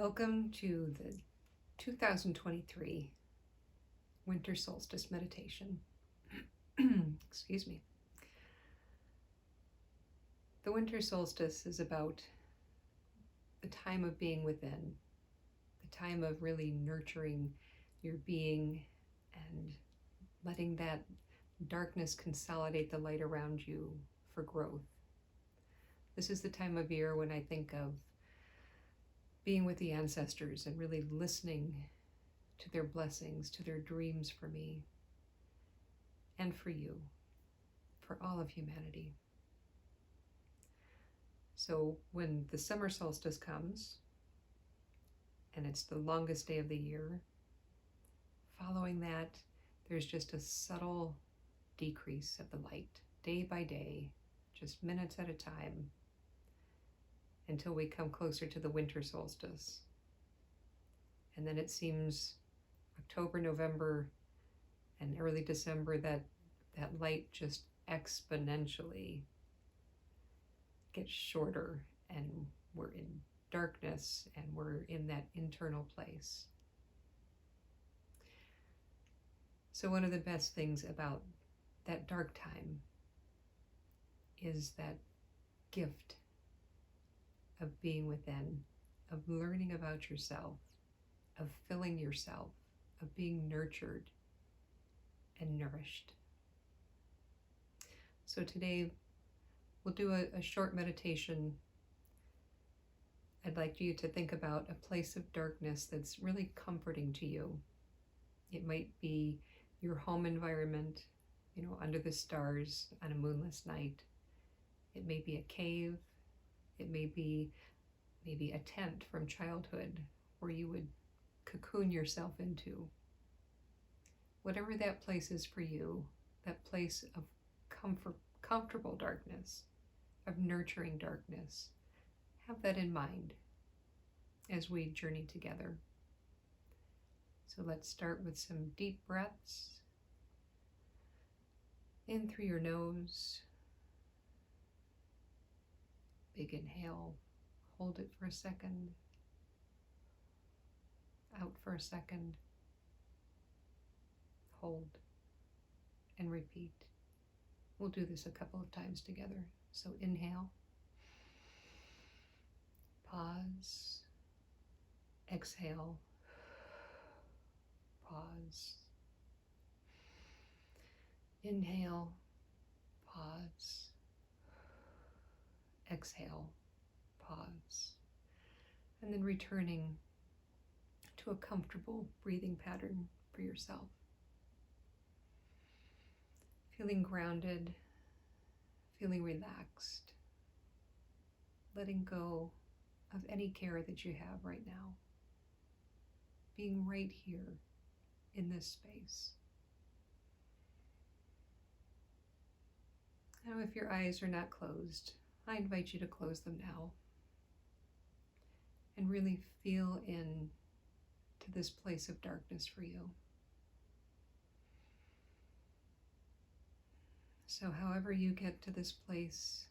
Welcome to the 2023 Winter Solstice meditation. Excuse me. The Winter Solstice is about the time of being within, the time of really nurturing your being and letting that darkness consolidate the light around you for growth. This is the time of year when I think of being with the ancestors and really listening to their blessings, to their dreams for me and for you, for all of humanity. So when the summer solstice comes, and it's the longest day of the year, following that, there's just a subtle decrease of the light, day by day, just minutes at a time, until we come closer to the winter solstice. And then it seems October, November, and early December that light just exponentially gets shorter, and we're in darkness and we're in that internal place. So one of the best things about that dark time is that gift of being within, of learning about yourself, of filling yourself, of being nurtured and nourished. So today we'll do a short meditation. I'd like you to think about a place of darkness that's really comforting to you. It might be your home environment, under the stars on a moonless night. It may be a cave. It may be maybe a tent from childhood where you would cocoon yourself into. Whatever that place is for you, that place of comfortable darkness, of nurturing darkness, have that in mind as we journey together. So let's start with some deep breaths. In through your nose. Big inhale, hold it for a second, out for a second, hold, and repeat. We'll do this a couple of times together. So inhale, pause, exhale, pause, inhale, pause, exhale, pause, and then returning to a comfortable breathing pattern for yourself. Feeling grounded, feeling relaxed, letting go of any care that you have right now. Being right here in this space. Now, if your eyes are not closed, I invite you to close them now and really feel in to this place of darkness for you. So however you get to this place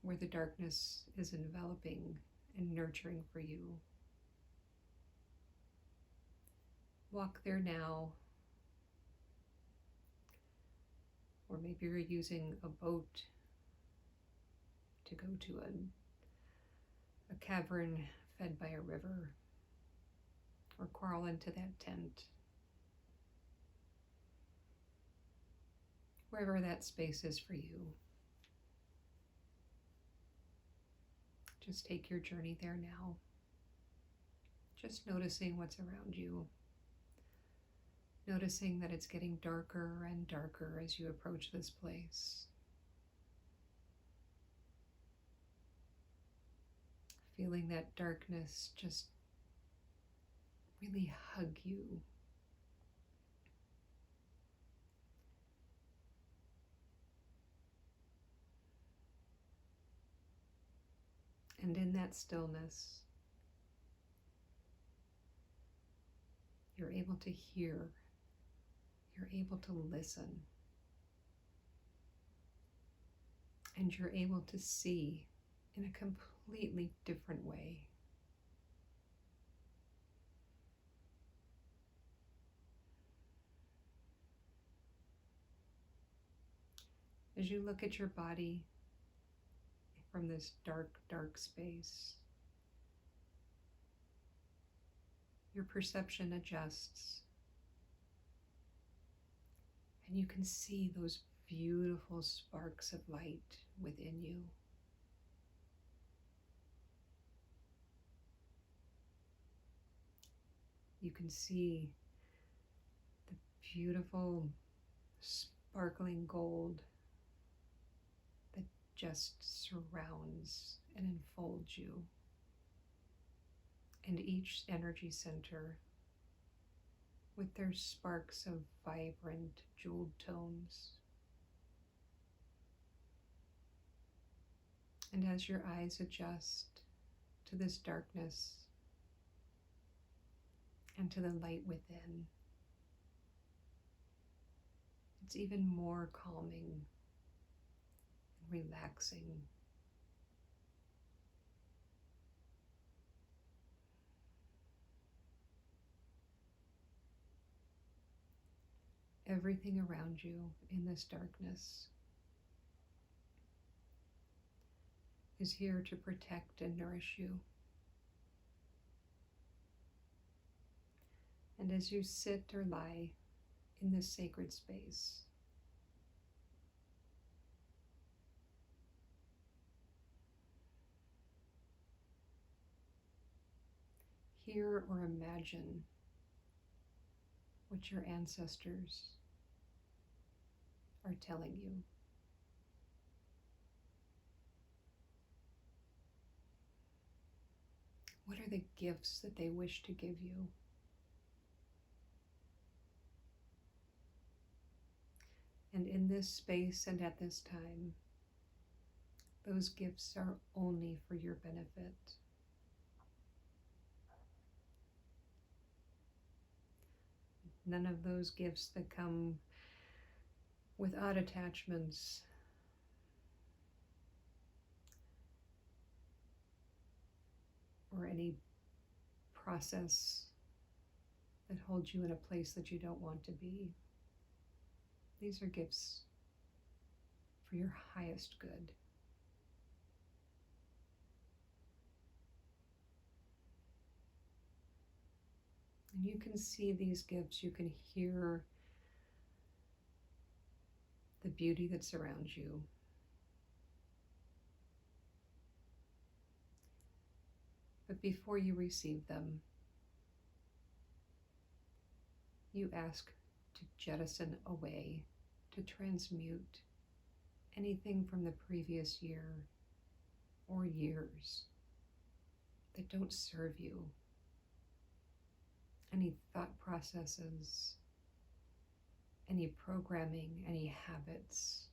where the darkness is enveloping and nurturing for you, walk there now. Or maybe you're using a boat to go to a cavern fed by a river, or crawl into that tent. Wherever that space is for you. Just take your journey there now. Just noticing what's around you. Noticing that it's getting darker and darker as you approach this place. Feeling that darkness just really hug you. And in that stillness, you're able to hear, you're able to listen, and you're able to see in a completely different way. As you look at your body from this dark, dark space, your perception adjusts, and you can see those beautiful sparks of light within you. You can see the beautiful sparkling gold that just surrounds and enfolds you. And each energy center with their sparks of vibrant jeweled tones. And as your eyes adjust to this darkness and to the light within, it's even more calming and relaxing. Everything around you in this darkness is here to protect and nourish you. And as you sit or lie in this sacred space, hear or imagine what your ancestors are telling you. What are the gifts that they wish to give you? And in this space and at this time, those gifts are only for your benefit. None of those gifts that come with odd attachments or any process that holds you in a place that you don't want to be. These are gifts for your highest good. And you can see these gifts, you can hear the beauty that surrounds you. But before you receive them, you ask to jettison away, to transmute anything from the previous year or years that don't serve you. Any thought processes, any programming, any habits,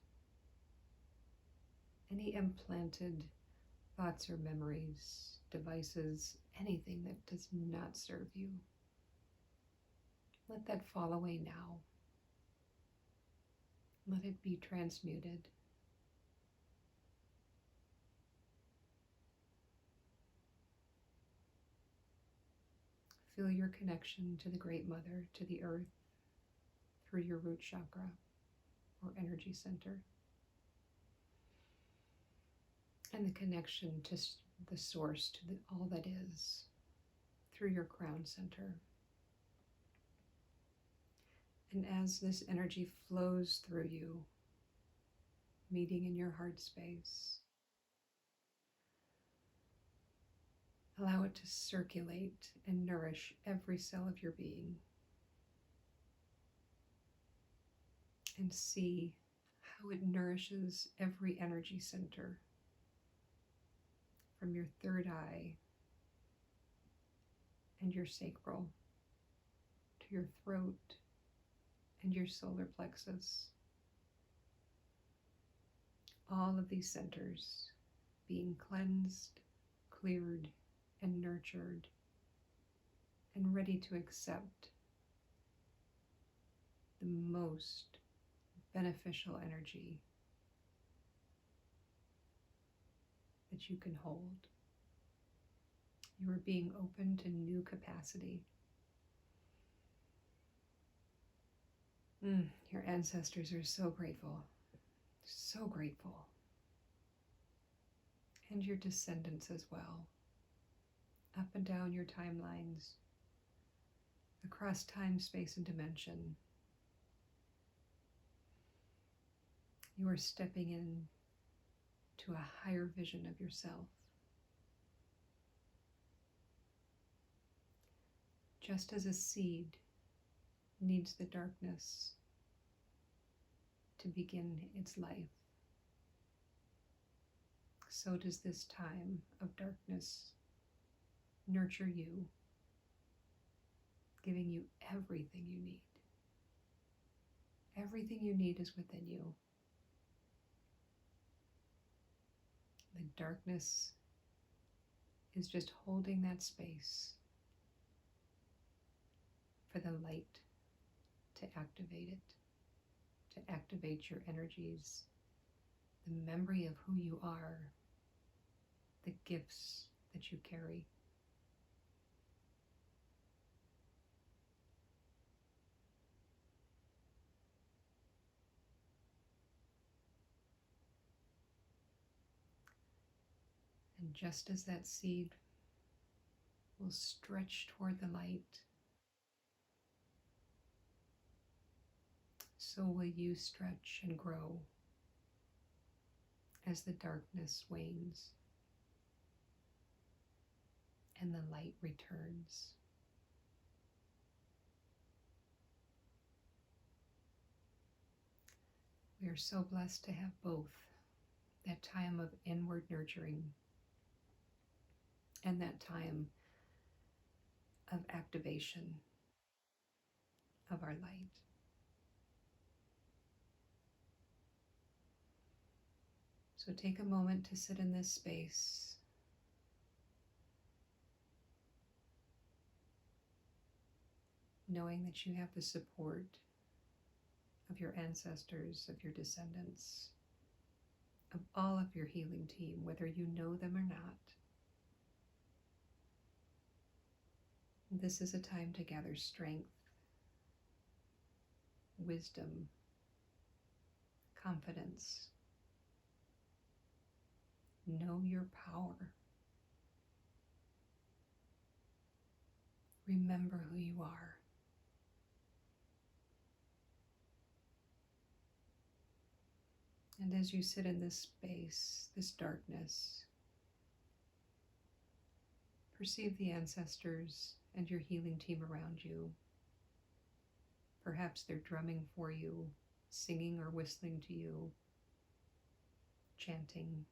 any implanted thoughts or memories, devices, anything that does not serve you. Let that fall away now. Let it be transmuted. Feel your connection to the Great Mother, to the earth, through your root chakra or energy center. And the connection to the source, to all that is, through your crown center. And as this energy flows through you, meeting in your heart space, allow it to circulate and nourish every cell of your being. And see how it nourishes every energy center, from your third eye and your sacral to your throat and your solar plexus. All of these centers being cleansed, cleared, and nurtured, and ready to accept the most beneficial energy that you can hold. You are being open to new capacity. Your ancestors are so grateful, So grateful. And your descendants as well, up and down your timelines, across time, space, and dimension. You are stepping in to a higher vision of yourself. Just as a seed needs the darkness to begin its life, so does this time of darkness nurture you, giving you everything you need. Everything you need is within you. The darkness is just holding that space for the light to activate it, to activate your energies, the memory of who you are, the gifts that you carry. And just as that seed will stretch toward the light, so will you stretch and grow as the darkness wanes and the light returns. We are so blessed to have both that time of inward nurturing and that time of activation of our light. So take a moment to sit in this space, knowing that you have the support of your ancestors, of your descendants, of all of your healing team, whether you know them or not. This is a time to gather strength, wisdom, confidence. Know your power. Remember who you are. And as you sit in this space, this darkness, perceive the ancestors and your healing team around you. Perhaps they're drumming for you, singing or whistling to you, chanting,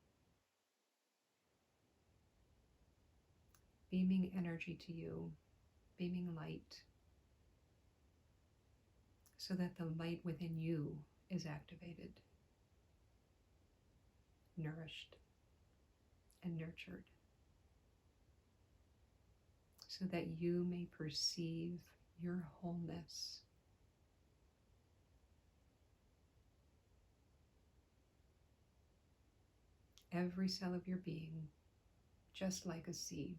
beaming energy to you, beaming light, so that the light within you is activated, nourished, and nurtured, so that you may perceive your wholeness. Every cell of your being, just like a seed,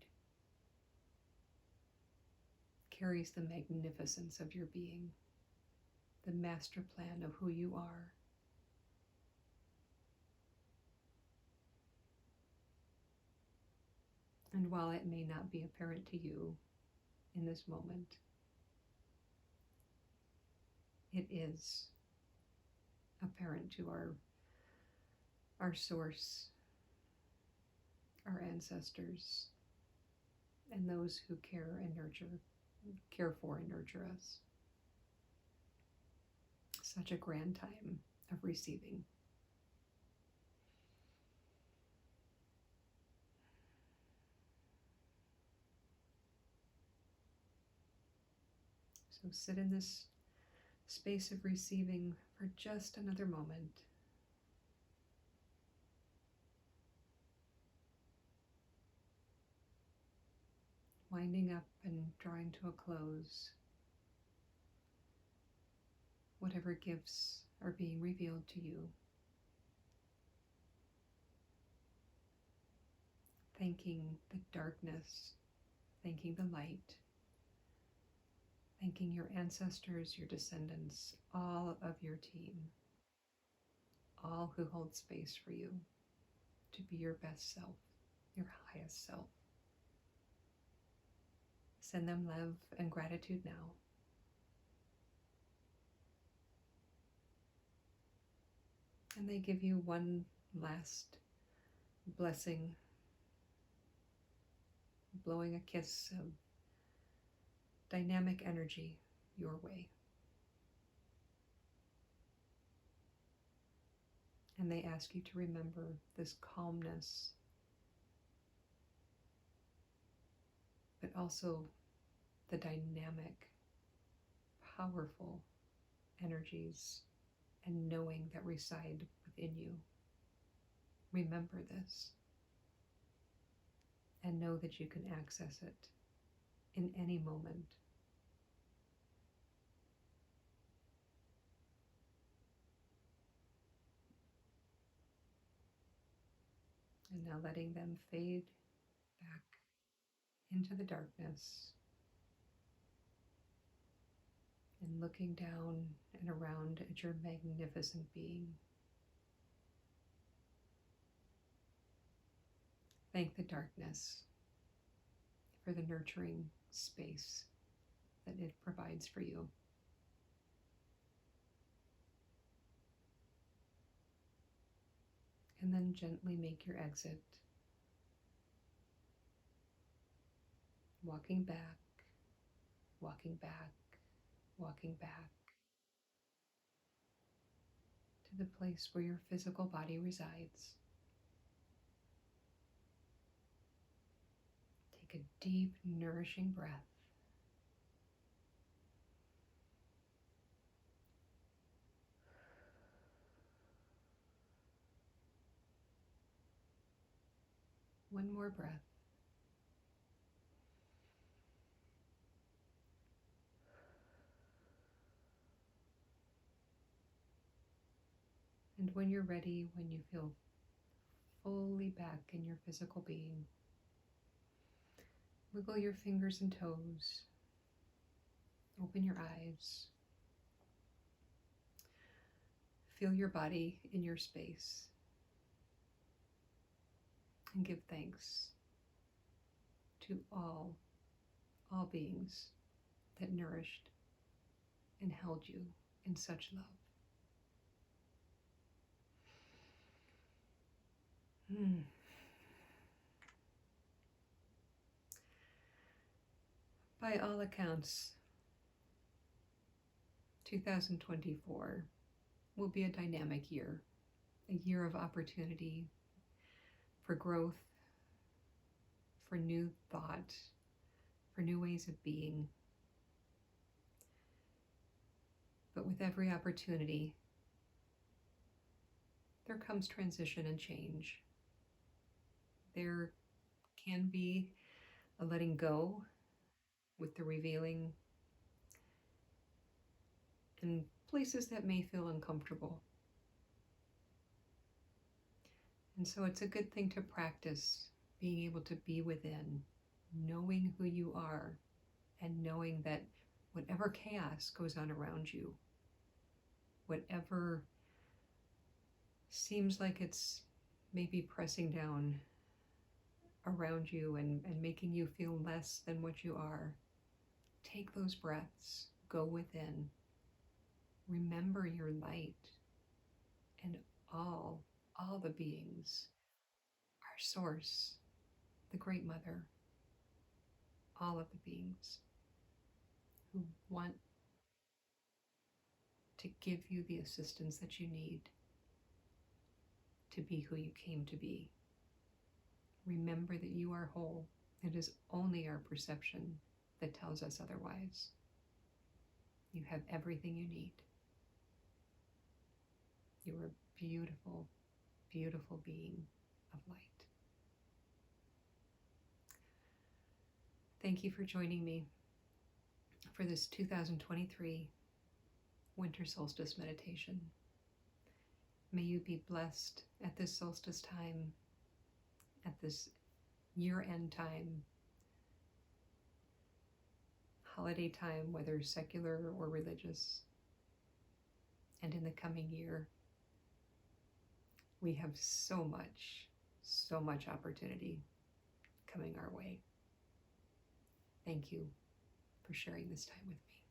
carries the magnificence of your being, the master plan of who you are. And while it may not be apparent to you in this moment, it is apparent to our source, our ancestors, and those who care for and nurture us. Such a grand time of receiving. So sit in this space of receiving for just another moment. Winding up and drawing to a close. Whatever gifts are being revealed to you. Thanking the darkness, thanking the light, thanking your ancestors, your descendants, all of your team, all who hold space for you to be your best self, your highest self. Send them love and gratitude now. And they give you one last blessing, blowing a kiss of dynamic energy your way. And they ask you to remember this calmness, but also the dynamic, powerful energies and knowing that reside within you. Remember this and know that you can access it in any moment. And now letting them fade back into the darkness and looking down and around at your magnificent being. Thank the darkness for the nurturing space that it provides for you. And then gently make your exit, walking back, walking back, walking back to the place where your physical body resides. Take a deep, nourishing breath. One more breath. And when you're ready, when you feel fully back in your physical being, wiggle your fingers and toes. Open your eyes. Feel your body in your space. And give thanks to all beings that nourished and held you in such love. By all accounts, 2024 will be a dynamic year, a year of opportunity for growth, for new thought, for new ways of being. But with every opportunity, there comes transition and change. There can be a letting go with the revealing in places that may feel uncomfortable. And so it's a good thing to practice being able to be within, knowing who you are, and knowing that whatever chaos goes on around you, whatever seems like it's maybe pressing down around you and making you feel less than what you are, take those breaths, go within, remember your light, and all the beings, our source, the Great Mother, all of the beings who want to give you the assistance that you need to be who you came to be. Remember that you are whole. It is only our perception that tells us otherwise. You have everything you need. You are a beautiful, beautiful being of light. Thank you for joining me for this 2023 Winter Solstice meditation. May you be blessed at this solstice time, at this year-end time, holiday time, whether secular or religious, and in the coming year. We have so much opportunity coming our way. Thank you for sharing this time with me.